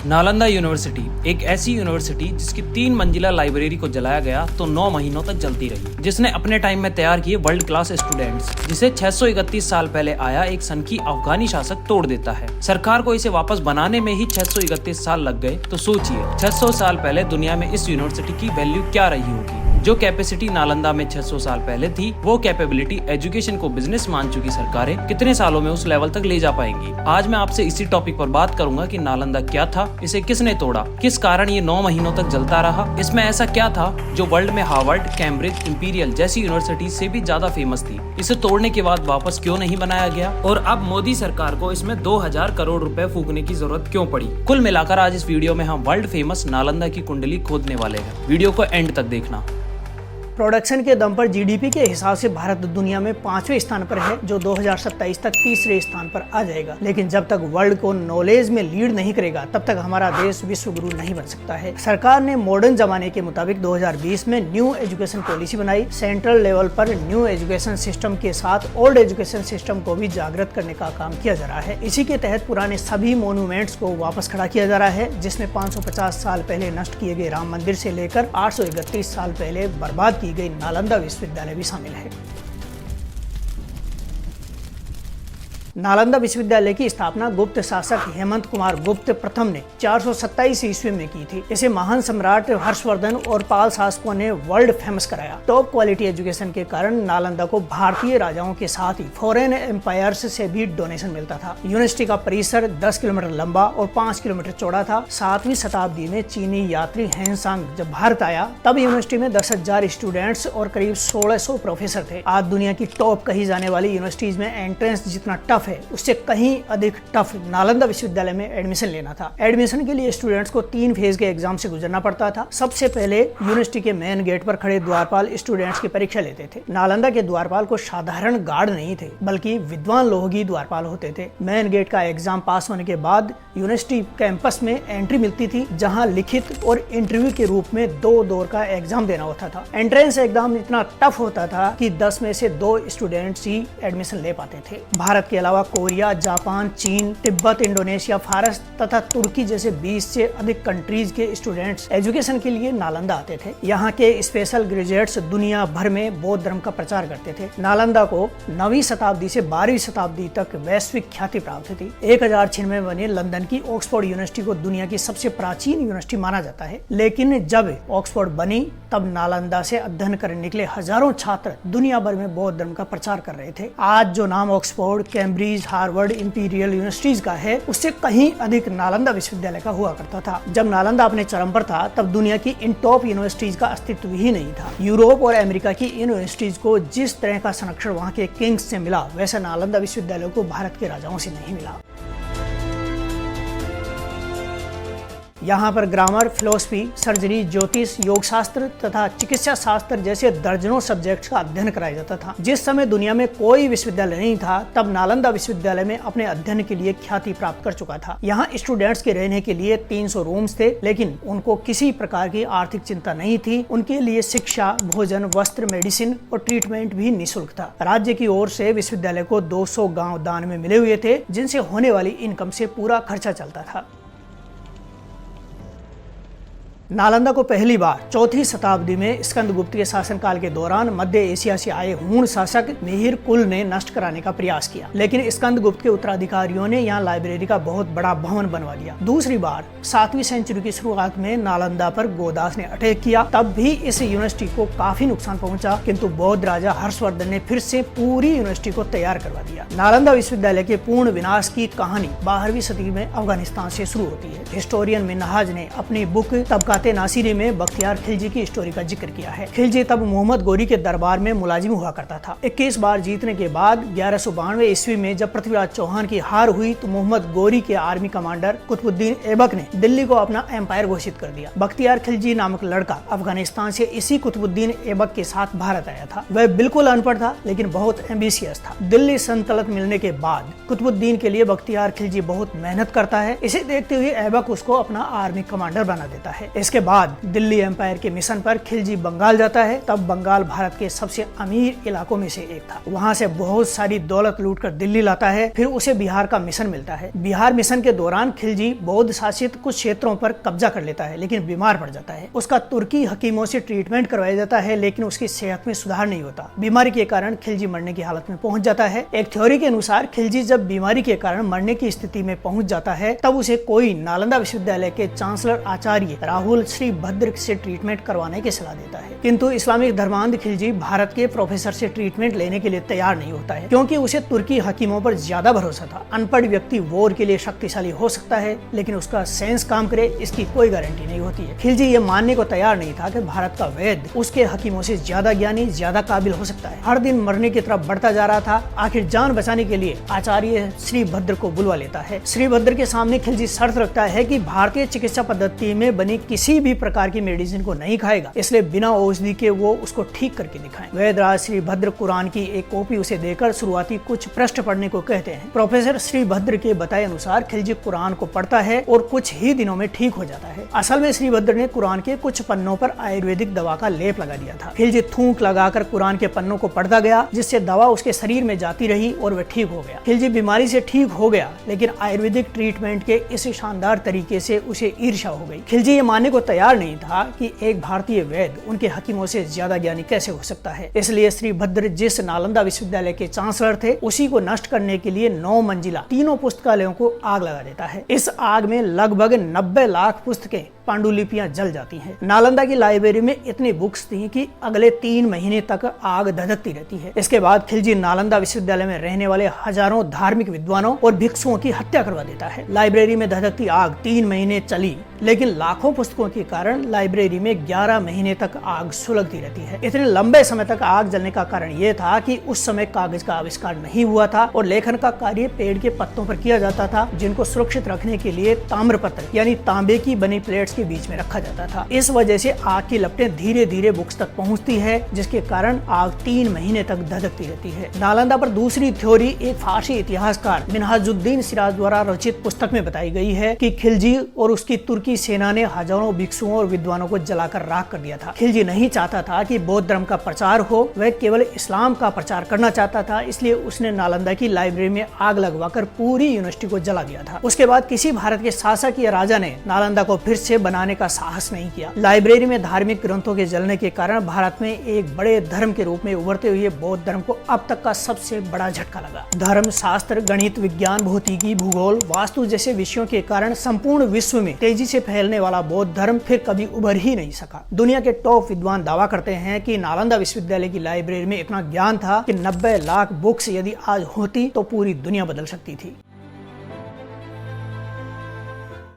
Nalanda university एक ऐसी university जिसकी 3 मंजिला लाइब्रेरी को जलाया गया तो 9 महीनों तक जलती रही, जिसने अपने टाइम में तैयार किए वर्ल्ड क्लास स्टूडेंट्स, जिसे 631 साल पहले आया एक सनकी अफगानी शासक तोड़ देता है। सरकार को इसे वापस बनाने में ही 631 साल लग गए, तो सोचिए 600 साल पहले दुनिया में इस यूनिवर्सिटी की वैल्यू क्या रही होगी। जो कैपेसिटी नालंदा में 600 साल पहले थी, वो कैपेबिलिटी एजुकेशन को बिजनेस मान चुकी सरकारें कितने सालों में उस लेवल तक ले जा पाएंगी। आज मैं आपसे इसी टॉपिक पर बात करूंगा कि नालंदा क्या था, इसे किसने तोड़ा, किस कारण ये 9 महीनों तक जलता रहा, इसमें ऐसा क्या था जो वर्ल्ड में हार्वर्ड, कैम्ब्रिज, इंपीरियल जैसी यूनिवर्सिटी से भी ज्यादा फेमस थी, इसे तोड़ने के बाद वापस क्यों नहीं बनाया गया, और अब मोदी सरकार को इसमें 2000 करोड़ रुपए फूकने की जरूरत क्यों पड़ी। कुल मिलाकर आज इस वीडियो में हम वर्ल्ड फेमस नालंदा की कुंडली खोदने वाले हैं। वीडियो को एंड तक देखना। प्रोडक्शन के दम पर जीडीपी के हिसाब से भारत दुनिया में 5वें स्थान पर है, जो 2027 तक तीसरे स्थान पर आ जाएगा। लेकिन जब तक वर्ल्ड को नॉलेज में लीड नहीं करेगा, तब तक हमारा देश विश्व गुरु नहीं बन सकता है। सरकार ने मॉडर्न जमाने के मुताबिक 2020 में न्यू एजुकेशन पॉलिसी बनाई। सेंट्रल लेवल पर न्यू एजुकेशन सिस्टम के साथ ओल्ड एजुकेशन सिस्टम को भी जागृत करने का काम किया जा रहा है। इसी के तहत पुराने सभी मोन्यूमेंट्स को वापस खड़ा किया जा रहा है, जिसमें 550 साल पहले नष्ट किए गए राम मंदिर से लेकर 831 साल पहले बर्बाद गई नालंदा विश्वविद्यालय भी शामिल है। नालंदा विश्वविद्यालय की स्थापना गुप्त शासक हेमंत कुमार गुप्त प्रथम ने 427 ईस्वी में की थी। इसे महान सम्राट हर्षवर्धन और पाल शासकों ने वर्ल्ड फेमस कराया। टॉप क्वालिटी एजुकेशन के कारण नालंदा को भारतीय राजाओं के साथ ही फॉरेन एम्पायर्स से भी डोनेशन मिलता था। यूनिवर्सिटी का परिसर 10 किलोमीटर लंबा और 5 किलोमीटर चौड़ा था। 7वीं शताब्दी में चीनी यात्री हेनसांग जब भारत आया, तब यूनिवर्सिटी में 10,000 स्टूडेंट्स और करीब 1600 प्रोफेसर थे। आज दुनिया की टॉप कही जाने वाली यूनिवर्सिटीज में एंट्रेंस जितना टफ है, उससे कहीं अधिक टफ नालंदा विश्वविद्यालय में एडमिशन लेना था। एडमिशन के लिए स्टूडेंट्स को 3 फेज के एग्जाम से गुजरना पड़ता था। सबसे पहले यूनिवर्सिटी के मेन गेट पर खड़े द्वारपाल स्टूडेंट्स की परीक्षा लेते थे। नालंदा के द्वारपाल को साधारण गार्ड नहीं थे, बल्कि विद्वान लोग ही द्वारपाल होते थे। मेन गेट का एग्जाम पास होने के बाद यूनिवर्सिटी कैंपस में एंट्री मिलती थी, जहाँ लिखित और इंटरव्यू के रूप में 2 दौर का एग्जाम देना होता था। एंट्रेंस एग्जाम इतना टफ होता था कि 10 में से 2 स्टूडेंट्स ही एडमिशन ले पाते थे। भारत के अलावा कोरिया, जापान, चीन, तिब्बत, इंडोनेशिया, फारस तथा तुर्की जैसे 20 से अधिक कंट्रीज के स्टूडेंट्स एजुकेशन के लिए नालंदा आते थे। यहाँ के स्पेशल ग्रेजुएट्स दुनिया भर में बौद्ध धर्म का प्रचार करते थे। नालंदा को 9वीं शताब्दी से 12वीं शताब्दी तक वैश्विक ख्याति प्राप्त थी। 1096 में बने लंदन की ऑक्सफोर्ड यूनिवर्सिटी को दुनिया की सबसे प्राचीन यूनिवर्सिटी माना जाता है। लेकिन जब ऑक्सफोर्ड बनी, तब नालंदा से अध्ययन करने निकले हजारों छात्र दुनिया भर में बौद्ध धर्म का प्रचार कर रहे थे। आज जो नाम Oxford, Cambridge, Harvard, imperial universities का है, उससे कहीं अधिक नालंदा विश्वविद्यालय का हुआ करता था। जब नालंदा अपने चरम पर था, तब दुनिया की इन टॉप यूनिवर्सिटीज का अस्तित्व ही नहीं था। यूरोप और अमेरिका की इन यूनिवर्सिटीज को जिस तरह का संरक्षण वहाँ के किंग्स से मिला, वैसा नालंदा विश्वविद्यालय को भारत के राजाओं से नहीं मिला। यहाँ पर ग्रामर, फिलोसफी, सर्जरी, ज्योतिष, योग शास्त्र तथा चिकित्सा शास्त्र जैसे दर्जनों सब्जेक्ट्स का अध्ययन कराया जाता था। जिस समय दुनिया में कोई विश्वविद्यालय नहीं था, तब नालंदा विश्वविद्यालय में अपने अध्ययन के लिए ख्याति प्राप्त कर चुका था। यहाँ स्टूडेंट्स के रहने के लिए 300 रूम्स थे, लेकिन उनको किसी प्रकार की आर्थिक चिंता नहीं थी। उनके लिए शिक्षा, भोजन, वस्त्र, मेडिसिन और ट्रीटमेंट भी निःशुल्क था। राज्य की ओर से विश्वविद्यालय को 200 गाँव दान में मिले हुए थे, जिनसे होने वाली इनकम से पूरा खर्चा चलता था। नालंदा को पहली बार 4वीं शताब्दी में स्कंदगुप्त के शासनकाल के दौरान मध्य एशिया से आए हूण शासक मिहिर कुल ने नष्ट कराने का प्रयास किया, लेकिन स्कंदगुप्त के उत्तराधिकारियों ने यहाँ लाइब्रेरी का बहुत बड़ा भवन बनवा दिया। दूसरी बार 7वीं सेंचुरी की शुरुआत में नालंदा पर गोदास ने अटैक किया, तब भी इस यूनिवर्सिटी को काफी नुकसान पहुंचा, किंतु बौद्ध राजा हर्षवर्धन ने फिर से पूरी यूनिवर्सिटी को तैयार करवा दिया। नालंदा विश्वविद्यालय के पूर्ण विनाश की कहानी 12वीं सदी में अफगानिस्तान से शुरू होती है। हिस्टोरियन मिन्हाज ने अपनी बुक तबकाते नासिरी में बख्तियार खिलजी की स्टोरी का जिक्र किया है। खिलजी तब मोहम्मद गोरी के दरबार में मुलाजिम हुआ करता था। 21 बार जीतने के बाद 1192 ईस्वी में जब पृथ्वीराज चौहान की हार हुई, तो मोहम्मद गोरी के आर्मी कमांडर कुतुबुद्दीन ऐबक ने दिल्ली को अपना एम्पायर घोषित कर दिया। बख्तियार खिलजी नामक लड़का अफगानिस्तान से इसी कुतुबुद्दीन ऐबक के साथ भारत आया था। वह बिल्कुल अनपढ़ था, लेकिन बहुत एम्बिशियस था। दिल्ली सल्तनत मिलने के बाद कुतुबुद्दीन के लिए बख्तियार खिलजी बहुत मेहनत करता है। इसे देखते हुए ऐबक उसको अपना आर्मी कमांडर बना देता है। इसके बाद दिल्ली एम्पायर के मिशन पर खिलजी बंगाल जाता है। तब बंगाल भारत के सबसे अमीर इलाकों में से एक था। वहाँ से बहुत सारी दौलत लूट कर दिल्ली लाता है। फिर उसे बिहार का मिशन मिलता है। बिहार मिशन के दौरान खिलजी बौद्ध शासित कुछ क्षेत्रों पर कब्जा कर लेता है, लेकिन बीमार पड़ जाता है। उसका तुर्की हकीमों से ट्रीटमेंट करवाया जाता है, लेकिन उसकी सेहत में सुधार नहीं होता। बीमारी के कारण खिलजी मरने की हालत में पहुंच जाता है। एक थ्योरी के अनुसार खिलजी जब बीमारी के कारण मरने की स्थिति में पहुंच जाता है, तब उसे कोई नालंदा विश्वविद्यालय के चांसलर आचार्य राहुल श्रीभद्र से ट्रीटमेंट करवाने की सलाह देता है। किंतु इस्लामिक धर्मांध खिलजी भारत के प्रोफेसर से ट्रीटमेंट लेने के लिए तैयार नहीं होता है, क्योंकि उसे तुर्की हकीमों पर ज्यादा भरोसा था। अनपढ़ व्यक्ति वॉर के लिए शक्तिशाली हो सकता है, लेकिन उसका सेंस काम करे इसकी कोई गारंटी नहीं होती है। खिलजी ये मानने को तैयार नहीं था कि भारत का वैद्य उसके हकीमों से ज्यादा ज्ञानी, ज्यादा काबिल हो सकता है। हर दिन मरने की तरफ बढ़ता जा रहा था। आखिर जान बचाने के लिए आचार्य श्रीभद्र को बुलवा लेता है। श्रीभद्र के सामने खिलजी शर्त रखता है कि भारतीय चिकित्सा पद्धति में बनी किसी भी प्रकार की मेडिसिन को नहीं खाएगा, इसलिए बिना औषधि के वो उसको ठीक करके दिखाएं। वैद्यराज श्रीभद्र कुरान की एक कॉपी उसे देकर शुरुआती कुछ पृष्ठ पढ़ने को कहते हैं। प्रोफेसर श्रीभद्र के बताए अनुसार खिलजी कुरान को पढ़ता है और कुछ ही दिनों में ठीक हो जाता है। असल में श्रीभद्र ने कुरान के कुछ पन्नों पर आयुर्वेदिक दवा का लेप लगा दिया था। खिलजी थूक लगाकर कुरान के पन्नों को पढ़ता गया, जिससे दवा उसके शरीर में जाती रही और वह ठीक हो गया। खिलजी बीमारी से ठीक हो गया, लेकिन आयुर्वेदिक ट्रीटमेंट के इस शानदार तरीके से उसे ईर्ष्या हो गई। खिलजी ये मानने को तैयार नहीं था कि एक भारतीय वैद्य उनके हकीमों से ज्यादा ज्ञानी कैसे हो सकता है। इसलिए श्रीभद्र जिस नालंदा विश्वविद्यालय के चांसलर थे, उसी को नष्ट करने के लिए 9 मंजिला तीनों पुस्तकालयों को आग लगा देता है। इस आग में लगभग 90 लाख पुस्तकें, पांडुलिपियां जल जाती हैं। नालंदा की लाइब्रेरी में इतनी बुक्स थी कि अगले 3 महीने तक आग धधकती रहती है। इसके बाद खिलजी नालंदा विश्वविद्यालय में रहने वाले हजारों धार्मिक विद्वानों और भिक्षुओं की हत्या करवा देता है। लाइब्रेरी में धधकती आग 3 महीने चली, लेकिन लाखों पुस्तकों के कारण लाइब्रेरी में 11 महीने तक आग सुलगती रहती है। इतने लंबे समय तक आग जलने का कारण ये था कि उस समय कागज का आविष्कार नहीं हुआ था और लेखन का कार्य पेड़ के पत्तों पर किया जाता था, जिनको सुरक्षित रखने के लिए ताम्रपत्र यानी तांबे की बनी प्लेट्स के बीच में रखा जाता था। इस वजह से आग की लपटें धीरे धीरे बुक्स तक पहुंचती है, जिसके कारण आग 3 महीने तक धधकती रहती है। नालंदा पर दूसरी थ्योरी एक फारसी इतिहासकार मिन्हाजुद्दीन सिराज द्वारा रचित पुस्तक में बताई गई है कि खिलजी और उसकी तुर्की सेना ने हजारों भिक्षुओं और विद्वानों को जलाकर राख कर दिया था। खिलजी नहीं चाहता था कि बौद्ध धर्म का प्रचार हो, वह केवल इस्लाम का प्रचार करना चाहता था। इसलिए उसने नालंदा की लाइब्रेरी में आग लगवाकर पूरी यूनिवर्सिटी को जला दिया था। उसके बाद किसी भारत के शासक या राजा ने नालंदा को फिर से बनाने का साहस नहीं किया। लाइब्रेरी में धार्मिक ग्रंथों के जलने के कारण भारत में एक बड़े धर्म के रूप में उभरते हुए बौद्ध धर्म को अब तक का सबसे बड़ा झटका लगा। धर्म, शास्त्र, गणित, विज्ञान, भौतिकी, भूगोल, वास्तु जैसे विषयों के कारण संपूर्ण विश्व में तेजी से फैलने वाला बौद्ध धर्म फिर कभी उभर ही नहीं सका। दुनिया के टॉप विद्वान दावा करते हैं कि नालंदा विश्वविद्यालय की लाइब्रेरी में इतना ज्ञान था कि 90 लाख बुक्स यदि आज होती तो पूरी दुनिया बदल सकती थी।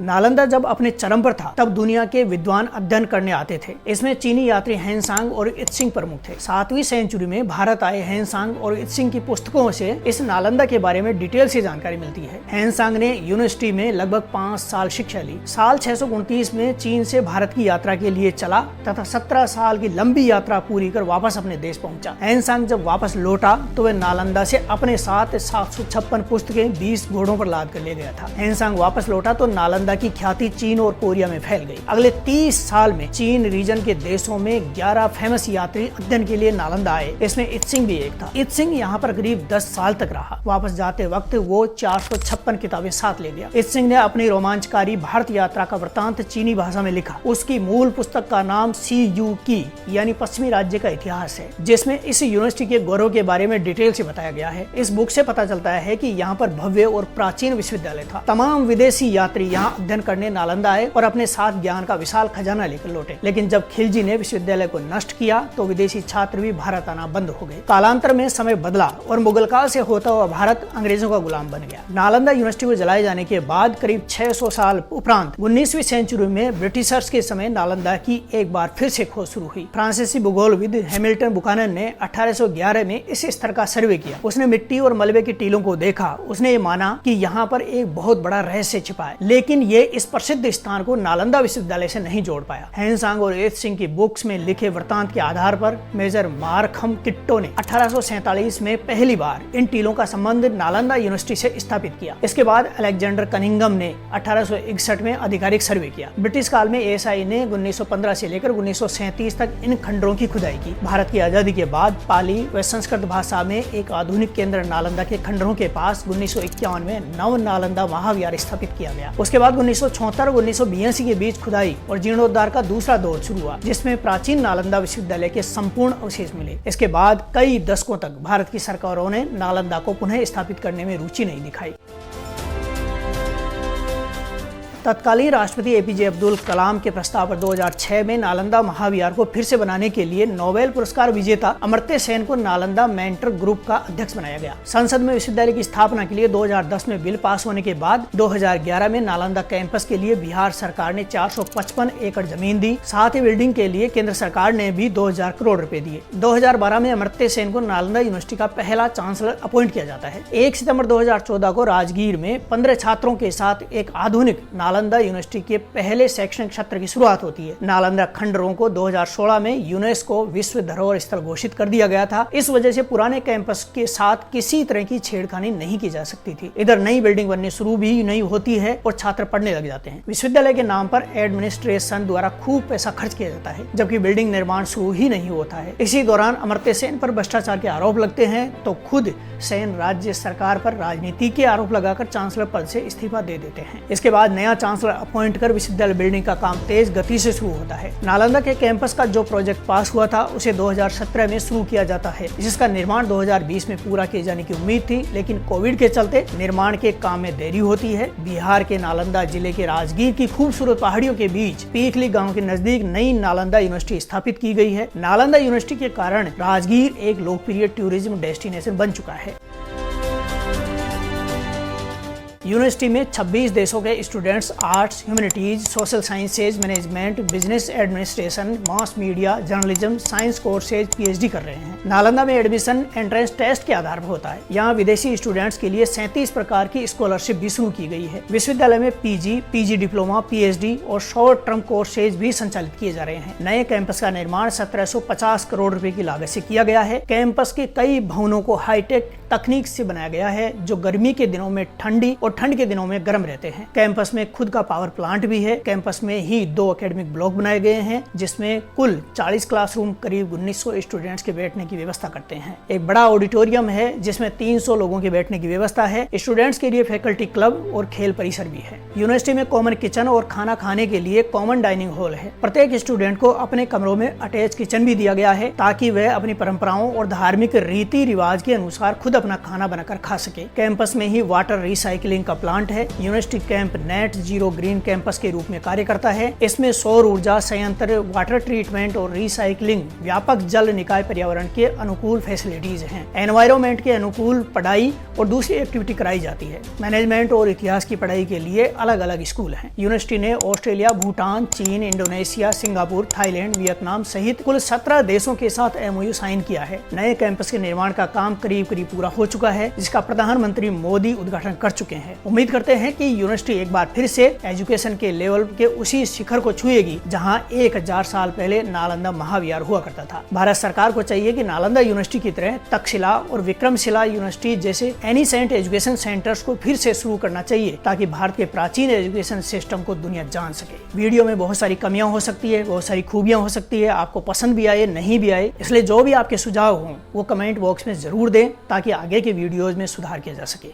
नालंदा जब अपने चरम पर था, तब दुनिया के विद्वान अध्ययन करने आते थे। इसमें चीनी यात्री हेनसांग और इत्सिंग प्रमुख थे। 7वीं सेंचुरी में भारत आए हेनसांग और इत्सिंग की पुस्तकों से इस नालंदा के बारे में डिटेल से जानकारी मिलती है। हेनसांग ने यूनिवर्सिटी में लगभग 5 साल शिक्षा ली। साल 629 में चीन से भारत की यात्रा के लिए चला तथा 17 साल की लंबी यात्रा पूरी कर वापस अपने देश पहुंचा। हेनसांग जब वापस लौटा तो वह नालंदा से अपने साथ 756 पुस्तकें 20 घोड़ों पर लाद कर ले गया था। हेनसांग वापस लौटा तो नालंदा की ख्याति चीन और कोरिया में फैल गई। अगले 30 साल में चीन रीजन के देशों में 11 फेमस यात्री अध्ययन के लिए नालंदा आए। इसमें इत्सिंग भी एक था। इत्सिंग यहाँ पर करीब 10 साल तक रहा। वापस जाते वक्त वो 456 किताबें साथ ले गया। इत्सिंग ने अपनी रोमांचकारी भारत यात्रा का वृतांत चीनी भाषा में लिखा। उसकी मूल पुस्तक का नाम सीयूकी यानी पश्चिमी राज्य का इतिहास है, जिसमें इस यूनिवर्सिटी के गौरव के बारे में डिटेल से बताया गया है। इस बुक से पता चलता है कि यहाँ पर भव्य और प्राचीन विश्वविद्यालय था। तमाम विदेशी यात्री यहाँ अध्ययन करने नालंदा आए और अपने साथ ज्ञान का विशाल खजाना लेकर लौटे। लेकिन जब खिलजी ने विश्वविद्यालय को नष्ट किया तो विदेशी छात्र भी भारत आना बंद हो गए। कालांतर में समय बदला और मुगल काल से होता हुआ भारत अंग्रेजों का गुलाम बन गया। नालंदा यूनिवर्सिटी को जलाए जाने के बाद करीब 600 साल उपरांत 19वीं सेंचुरी में ब्रिटिशर्स के समय नालंदा की एक बार फिर से खोज शुरू हुई। फ्रांसीसी भूगोलविद हैमिल्टन बुकानन ने 1811 में इस स्तर का सर्वे किया। उसने मिट्टी और मलबे की टीलों को देखा। उसने ये माना कि यहाँ पर एक बहुत बड़ा रहस्य छिपा है, लेकिन ये इस प्रसिद्ध स्थान को नालंदा विश्वविद्यालय से नहीं जोड़ पाया। हेनसांग और एत सिंह की बुक्स में लिखे वृत्तांत के आधार पर मेजर मार्कहम किट्टो ने 1847 में पहली बार इन टीलों का संबंध नालंदा यूनिवर्सिटी से स्थापित किया। इसके बाद अलेक्जेंडर कनिंघम ने 1861 में आधिकारिक सर्वे किया। ब्रिटिश काल में एएसआई ने 1915 से लेकर 1937 तक इन खंडरों की खुदाई की। भारत की आजादी के बाद पाली व संस्कृत भाषा में एक आधुनिक केंद्र नालंदा के खंडरों के पास 1951 में नव नालंदा महाविहार स्थापित किया गया। उसके बाद 1974 और 1982 के बीच खुदाई और जीर्णोद्धार का दूसरा दौर शुरू हुआ, जिसमें प्राचीन नालंदा विश्वविद्यालय के संपूर्ण अवशेष मिले। इसके बाद कई दशकों तक भारत की सरकारों ने नालंदा को पुनः स्थापित करने में रुचि नहीं दिखाई। तत्कालीन राष्ट्रपति एपीजे अब्दुल कलाम के प्रस्ताव पर 2006 में नालंदा महाविहार को फिर से बनाने के लिए नोबेल पुरस्कार विजेता अमर्त्य सेन को नालंदा मेंटर ग्रुप का अध्यक्ष बनाया गया। संसद में विश्वविद्यालय की स्थापना के लिए 2010 में बिल पास होने के बाद 2011 में नालंदा कैंपस के लिए बिहार सरकार ने 455 एकड़ जमीन दी। साथ ही बिल्डिंग के लिए केंद्र सरकार ने भी 2000 करोड़ रुपए दिए। 2012 में अमर्त्य सेन को नालंदा यूनिवर्सिटी का पहला चांसलर अपॉइंट किया जाता है। 1 सितंबर 2014 को राजगीर में 15 छात्रों के साथ एक आधुनिक नालंदा यूनिवर्सिटी के पहले शैक्षणिक सत्र की शुरुआत होती है। नालंदा खंडरों को 2016 में यूनेस्को विश्व धरोहर स्थल घोषित कर दिया गया था। इस वजह से पुराने कैंपस के साथ किसी तरह की छेड़खानी नहीं की जा सकती थी। इधर नई बिल्डिंग बनने शुरू भी नहीं होती है और छात्र पढ़ने लग जाते हैं। विश्वविद्यालय के नाम पर एडमिनिस्ट्रेशन द्वारा खूब पैसा खर्च किया जाता है, जबकि बिल्डिंग निर्माण शुरू ही नहीं होता है। इसी दौरान अमर्त्य सेन पर भ्रष्टाचार के आरोप लगते हैं तो खुद सेन राज्य सरकार पर राजनीति के आरोप लगाकर चांसलर पद से इस्तीफा दे देते हैं। इसके बाद नया चांसलर अपॉइंट कर विश्वविद्यालय बिल्डिंग का काम तेज गति से शुरू होता है। नालंदा के कैंपस का जो प्रोजेक्ट पास हुआ था उसे 2017 में शुरू किया जाता है, जिसका निर्माण 2020 में पूरा किए जाने की उम्मीद थी, लेकिन कोविड के चलते निर्माण के काम में देरी होती है। बिहार के नालंदा जिले के राजगीर की खूबसूरत पहाड़ियों के बीच पीखली गाँव के नजदीक नई नालंदा यूनिवर्सिटी स्थापित की गई है। नालंदा यूनिवर्सिटी के कारण राजगीर एक लोकप्रिय टूरिज्म डेस्टिनेशन बन चुका है। यूनिवर्सिटी में 26 देशों के students arts, humanities, social sciences, management, business administration, mass media, journalism, science courses PhD कर रहे हैं। नालंदा में एडमिशन एंट्रेंस टेस्ट के आधार पर होता है। यहाँ विदेशी स्टूडेंट्स के लिए 37 प्रकार की स्कॉलरशिप भी शुरू की गई है। विश्वविद्यालय में PG डिप्लोमा, PhD और शॉर्ट टर्म कोर्सेज भी संचालित किए जा रहे हैं। नए कैंपस का निर्माण 1750 करोड़ रुपए की लागत से किया गया है। कैंपस के कई भवनों को हाईटेक तकनीक से बनाया गया है, जो गर्मी के दिनों में ठंडी और ठंड के दिनों में गर्म रहते हैं। कैंपस में खुद का पावर प्लांट भी है। कैंपस में ही 2 एकेडमिक ब्लॉक बनाए गए हैं, जिसमें कुल 40 क्लासरूम करीब 1900 स्टूडेंट्स के बैठने की व्यवस्था करते हैं। एक बड़ा ऑडिटोरियम है जिसमें 300 लोगों के बैठने की व्यवस्था है। स्टूडेंट्स के लिए फैकल्टी क्लब और खेल परिसर भी है। यूनिवर्सिटी में कॉमन किचन और खाना खाने के लिए कॉमन डाइनिंग हॉल है। प्रत्येक स्टूडेंट को अपने कमरों में अटैच किचन भी दिया गया है, ताकि वह अपनी परंपराओं और धार्मिक रीति रिवाज के अनुसार खुद अपना खाना बनाकर खा सके। कैंपस में ही वाटर रिसाइकलिंग का प्लांट है। University camp net zero green campus के रूप में कार्य करता है। इसमें सौर ऊर्जा संयंत्र, वाटर ट्रीटमेंट और रिसाइकलिंग, व्यापक जल निकाय पर्यावरण के अनुकूल फैसिलिटीज हैं। एनवायरमेंट के अनुकूल पढ़ाई और दूसरी एक्टिविटी कराई जाती है। मैनेजमेंट और इतिहास की पढ़ाई के लिए अलग अलग स्कूल हैं। यूनिवर्सिटी ने ऑस्ट्रेलिया, भूटान, चीन, इंडोनेशिया, सिंगापुर, थाईलैंड, वियतनाम सहित कुल 17 देशों के साथ MOU साइन किया है। नए कैंपस के निर्माण का काम करीब पूरा हो चुका है, जिसका प्रधानमंत्री मोदी उद्घाटन कर चुके हैं। उम्मीद करते हैं कि यूनिवर्सिटी एक बार फिर से एजुकेशन के लेवल के उसी शिखर को छुएगी जहां 1000 साल पहले नालंदा महाविहार हुआ करता था। भारत सरकार को चाहिए कि नालंदा यूनिवर्सिटी की तरह तक्षशिला और विक्रमशिला यूनिवर्सिटी जैसे एनीसेंट एजुकेशन सेंटर्स को फिर से शुरू करना चाहिए, ताकि भारत के प्राचीन एजुकेशन सिस्टम को दुनिया जान सके। वीडियो में बहुत सारी कमियां हो सकती है, बहुत सारी खूबियां हो सकती है, आपको पसंद भी आए नहीं भी आए, इसलिए जो भी आपके सुझाव हों वो कमेंट बॉक्स में जरूर दें, ताकि आगे के वीडियोज में सुधार किया जा सके।